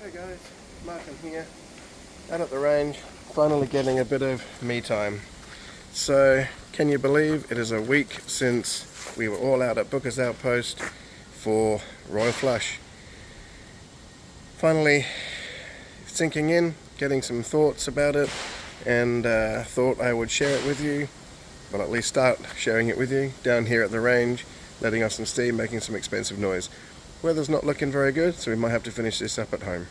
Hey guys, Martin here, out at the range, finally getting a bit of me time. So, can you believe it is a week since we were all out at Buccas Outpost for Royal Flush? Finally sinking in, getting some thoughts about it, and thought I would share it with you, well, at least start sharing it with you, down here at the range, letting off some steam, making some expensive noise. Weather's not looking very good, so we might have to finish this up at home.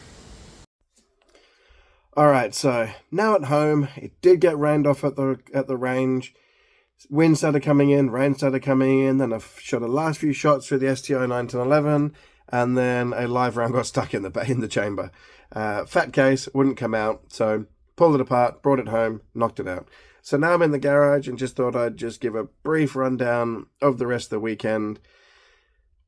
Alright, so now at home, it did get rained off at the range. Wind started coming in, rain started coming in, then I shot the last few shots through the STO 1911, and then a live round got stuck in the chamber. Fat case, wouldn't come out, so pulled it apart, brought it home, knocked it out. So now I'm in the garage and just thought I'd just give a brief rundown of the rest of the weekend.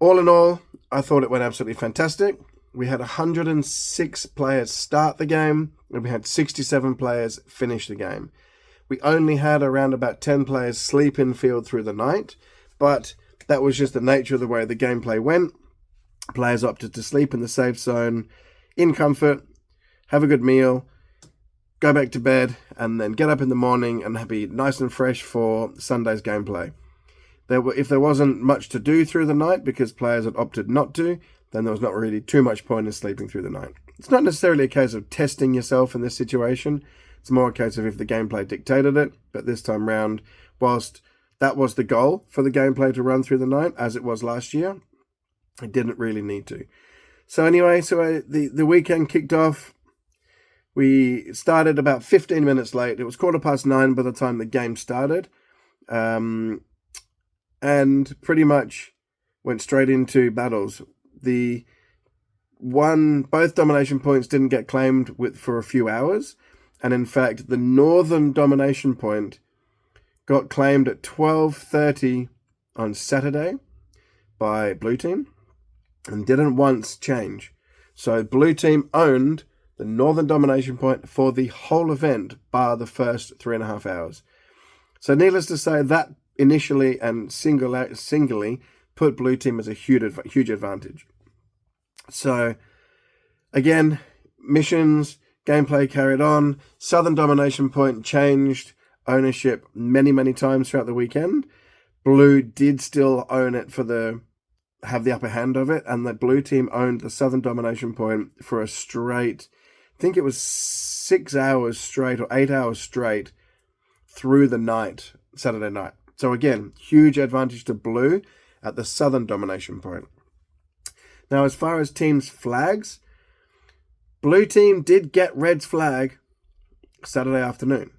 All in all, I thought it went absolutely fantastic. We had 106 players start the game, and we had 67 players finish the game. We only had around about 10 players sleep in field through the night, but that was just the nature of the way the gameplay went. Players opted to sleep in the safe zone, in comfort, have a good meal, go back to bed, and then get up in the morning and be nice and fresh for Sunday's gameplay. If there wasn't much to do through the night because players had opted not to, then there was not really too much point in sleeping through the night. It's not necessarily a case of testing yourself in this situation. It's more a case of if the gameplay dictated it. But this time round, whilst that was the goal for the gameplay to run through the night, as it was last year, it didn't really need to. So anyway, the weekend kicked off. We started about 15 minutes late. It was 9:15 by the time the game started. And pretty much went straight into battles. Both domination points didn't get claimed for a few hours, and in fact, the northern domination point got claimed at 12:30 on Saturday by blue team, and didn't once change. So blue team owned the northern domination point for the whole event, bar the first 3.5 hours. So needless to say, that initially and singly put blue team as a huge advantage. So again, missions, gameplay carried on. Southern domination point changed ownership many times throughout the weekend. Blue did still own it have the upper hand of it, and the blue team owned the southern domination point for a straight, I think it was 6 hours straight or 8 hours straight through the night, Saturday night. So again, huge advantage to blue at the southern domination point. Now, as far as teams' flags, blue team did get red's flag Saturday afternoon.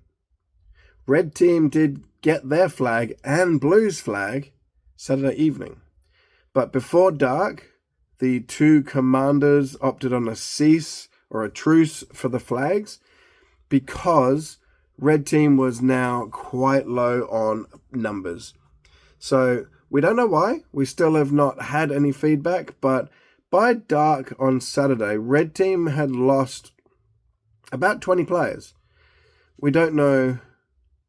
Red team did get their flag and blue's flag Saturday evening. But before dark, the two commanders opted on a cease or a truce for the flags because red team was now quite low on numbers. So we don't know why. We still have not had any feedback, but by dark on Saturday, red team had lost about 20 players. We don't know.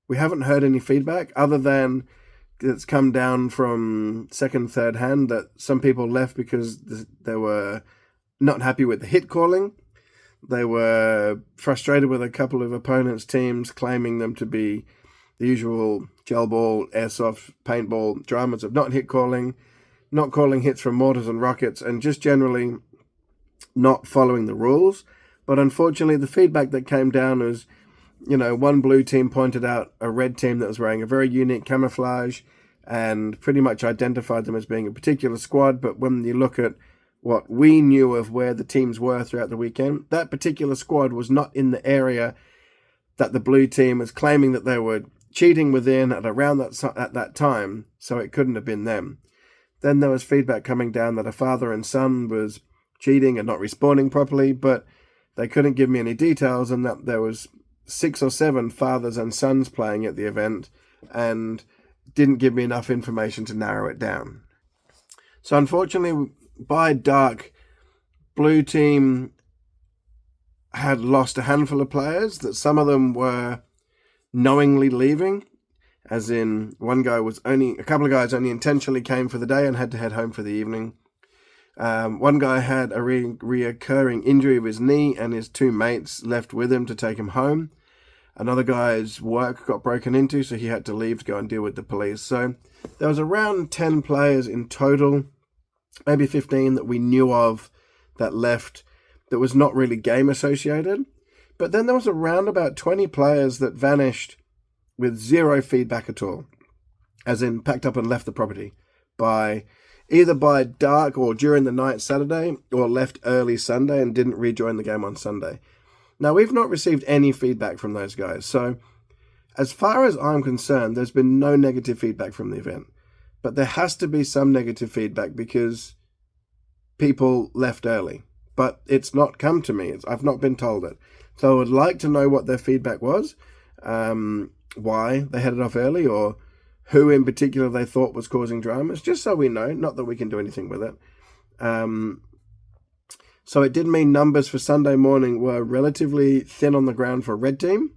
We haven't heard any feedback other than it's come down from second, third hand that some people left because they were not happy with the hit calling. They were frustrated with a couple of opponents' teams claiming them to be the usual Gelball, airsoft, paintball dramas of not calling hits from mortars and rockets, and just generally not following the rules. But unfortunately, the feedback that came down was, one blue team pointed out a red team that was wearing a very unique camouflage and pretty much identified them as being a particular squad. But when you look at what we knew of where the teams were throughout the weekend, that particular squad was not in the area that the blue team was claiming that they were cheating within at that time, so it couldn't have been them. Then there was feedback coming down that a father and son was cheating and not respawning properly, but they couldn't give me any details, and that there was 6 or 7 fathers and sons playing at the event and didn't give me enough information to narrow it down. So unfortunately, by dark, blue team had lost a handful of players, that some of them were knowingly leaving, as in a couple of guys only intentionally came for the day and had to head home for the evening. One guy had a reoccurring injury of his knee, and his 2 mates left with him to take him home. Another guy's work got broken into, so he had to leave to go and deal with the police. So there was around 10 players in total, maybe 15 that we knew of that left that was not really game associated. But then there was around about 20 players that vanished with zero feedback at all, as in packed up and left the property either by dark or during the night Saturday, or left early Sunday and didn't rejoin the game on Sunday. Now, we've not received any feedback from those guys, so as far as I'm concerned, there's been no negative feedback from the event. But there has to be some negative feedback because people left early. But it's not come to me. I've not been told it. So I would like to know what their feedback was, why they headed off early, or who in particular they thought was causing dramas, just so we know, not that we can do anything with it. So it did mean numbers for Sunday morning were relatively thin on the ground for Red Team.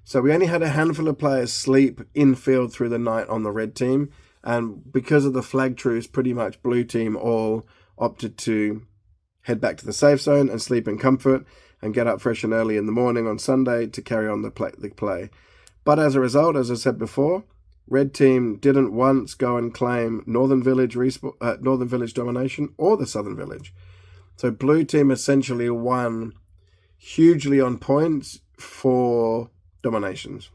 So we only had a handful of players sleep in field through the night on the Red Team. And because of the flag truce, pretty much Blue Team all opted to head back to the safe zone and sleep in comfort and get up fresh and early in the morning on Sunday to carry on the play. But as a result, as I said before, Red Team didn't once go and claim Northern Village domination or the Southern Village. So Blue Team essentially won hugely on points for dominations.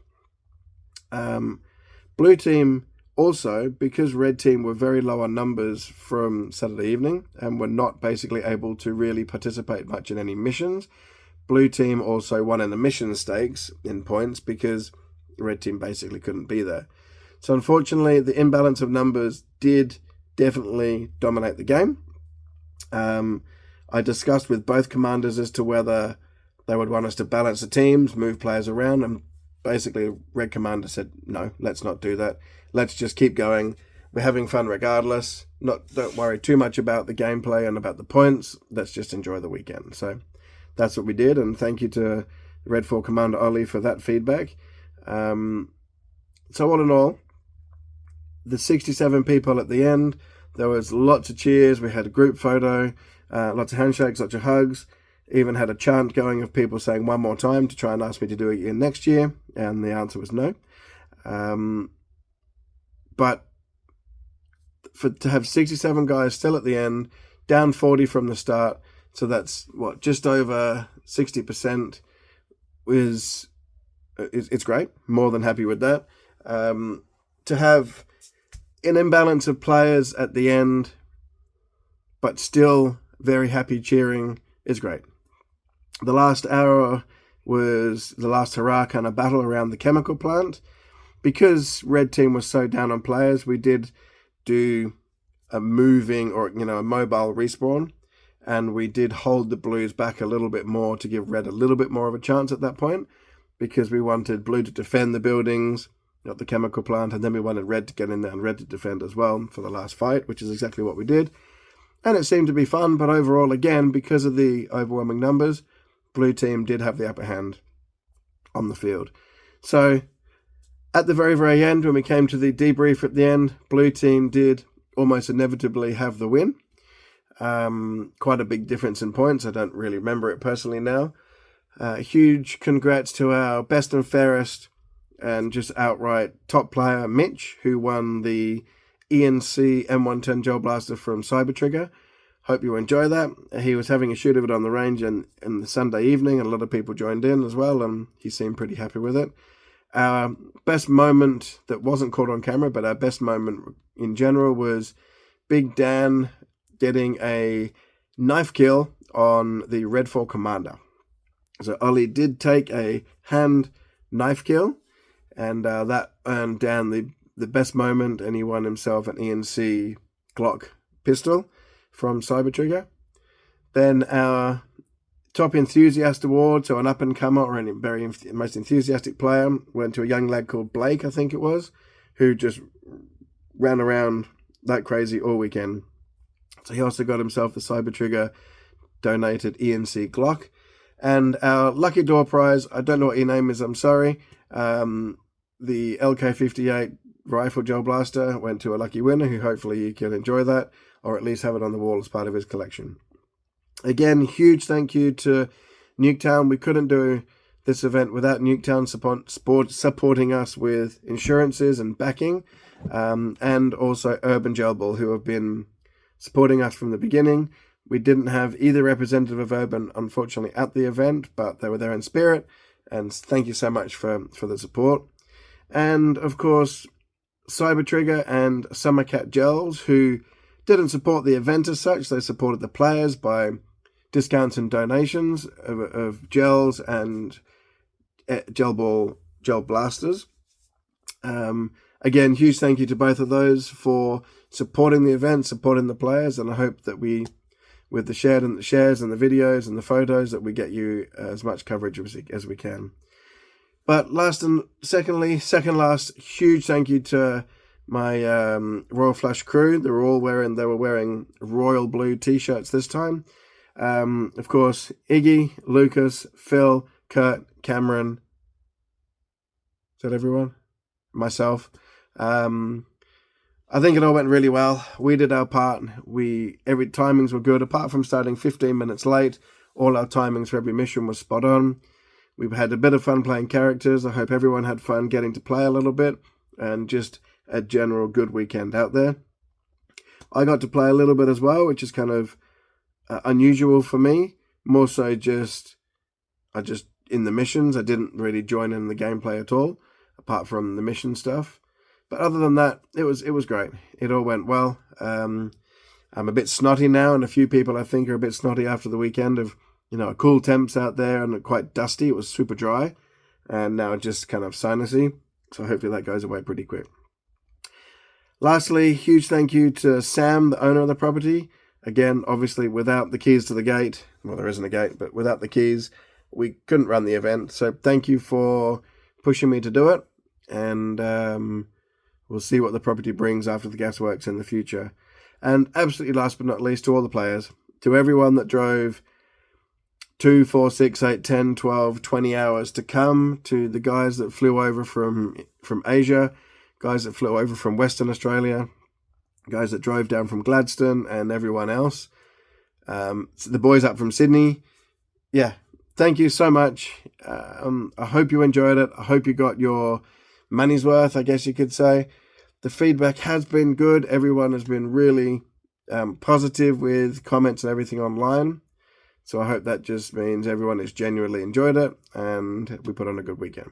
Blue Team also, because Red Team were very low on numbers from Saturday evening and were not basically able to really participate much in any missions, Blue Team also won in the mission stakes in points because Red Team basically couldn't be there. So unfortunately, the imbalance of numbers did definitely dominate the game. I discussed with both commanders as to whether they would want us to balance the teams, move players around, and basically Red Commander said, no, let's not do that. Let's just keep going. We're having fun regardless. Don't worry too much about the gameplay and about the points. Let's just enjoy the weekend. So that's what we did, and thank you to Red 4 Commander Ollie for that feedback. So all in all, the 67 people at the end, there was lots of cheers. We had a group photo, lots of handshakes, lots of hugs. Even had a chant going of people saying one more time to try and ask me to do it again next year, and the answer was no. But to have 67 guys still at the end, down 40 from the start, so that's just over 60%, it's great. More than happy with that. To have an imbalance of players at the end, but still very happy cheering, is great. The last hour was the last hurrah kind of battle around the chemical plant. Because Red Team was so down on players, we did do a moving or a mobile respawn, and we did hold the Blues back a little bit more to give Red a little bit more of a chance at that point, because we wanted Blue to defend the buildings, not the chemical plant, and then we wanted Red to get in there and Red to defend as well for the last fight, which is exactly what we did. And it seemed to be fun, but overall, again, because of the overwhelming numbers, Blue Team did have the upper hand on the field. So at the very, very end, when we came to the debrief at the end, Blue Team did almost inevitably have the win. Quite a big difference in points. I don't really remember it personally now. Huge congrats to our best and fairest and just outright top player, Mitch, who won the ENC M110 Gel Blaster from Cyber Trigger. Hope you enjoy that. He was having a shoot of it on the range in the Sunday evening, and a lot of people joined in as well, and he seemed pretty happy with it. Our best moment that wasn't caught on camera, but our best moment in general, was Big Dan getting a knife kill on the Red 4 Commander. So Ollie did take a hand knife kill, and that earned Dan the best moment, and he won himself an ENC Glock pistol from Cyber Trigger. Then our top enthusiast award, so an up-and-comer or a very most enthusiastic player, went to a young lad called Blake, I think it was, who just ran around like crazy all weekend. So he also got himself the Cyber Trigger donated ENC Glock. And our lucky door prize, I don't know what your name is, I'm sorry, the LK58 Rifle Gel Blaster went to a lucky winner, who hopefully you can enjoy that. or at least have it on the wall as part of his collection. Again, huge thank you to Nuketown. We couldn't do this event without Nuketown supporting us with insurances and backing, and also Urban Gelball, who have been supporting us from the beginning. We didn't have either representative of Urban, unfortunately, at the event, but they were there in spirit, and thank you so much for the support. And, of course, Cyber Trigger and Summercat Gels, who didn't support the event as such. They supported the players by discounts and donations of gels and Gelball gel blasters. Again, huge thank you to both of those for supporting the event, supporting the players, and I hope that we, with the shares and the videos and the photos, that we get you as much coverage as we can. But second last, huge thank you to my Royal Flush crew. They were wearing royal blue t-shirts this time. Of course, Iggy, Lucas, Phil, Kurt, Cameron. Is that everyone? Myself. I think it all went really well. We did our part. Every timings were good, apart from starting 15 minutes late. All our timings for every mission was spot on. We've had a bit of fun playing characters. I hope everyone had fun getting to play a little bit, and just a general good weekend out there. I got to play a little bit as well, which is kind of unusual for me. More so I just in the missions. I didn't really join in the gameplay at all, apart from the mission stuff. But other than that, it was great. It all went well. I'm a bit snotty now, and a few people I think are a bit snotty after the weekend of, cool temps out there and quite dusty. It was super dry, and now just kind of sinusy. So hopefully that goes away pretty quick. Lastly, huge thank you to Sam, the owner of the property. Again, obviously, without the keys to the gate, well, there isn't a gate, but without the keys, we couldn't run the event. So thank you for pushing me to do it, and we'll see what the property brings after the gasworks in the future. And absolutely last but not least, to all the players, to everyone that drove 2, 4, 6, 8, 10, 12, 20 hours to come, to the guys that flew over from Asia, guys that flew over from Western Australia, guys that drove down from Gladstone, and everyone else. The boys up from Sydney. Yeah, thank you so much. I hope you enjoyed it. I hope you got your money's worth, I guess you could say. The feedback has been good. Everyone has been really positive with comments and everything online. So I hope that just means everyone has genuinely enjoyed it, and we put on a good weekend.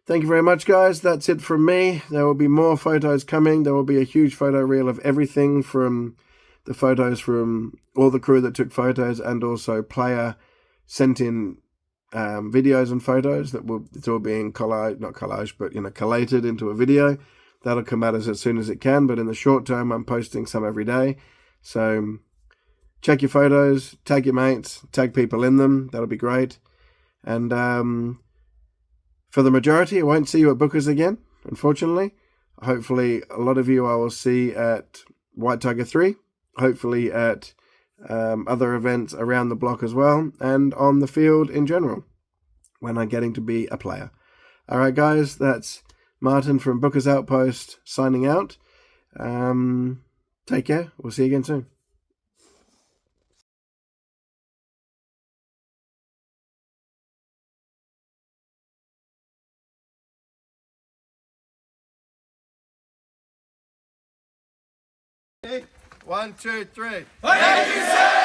Thank you very much, guys. That's it from me. There will be more photos coming. There will be a huge photo reel of everything, from the photos from all the crew that took photos, and also player sent in videos and photos it's all being collated into a video. That'll come out as soon as it can, but in the short term, I'm posting some every day. So check your photos, tag your mates, tag people in them. That'll be great. And for the majority, I won't see you at Buccas again, unfortunately. Hopefully, a lot of you I will see at White Tiger 3, hopefully at other events around the block as well, and on the field in general, when I'm getting to be a player. All right, guys, that's Martin from Buccas Outpost signing out. Take care. We'll see you again soon. One, two, three. Thank you, sir!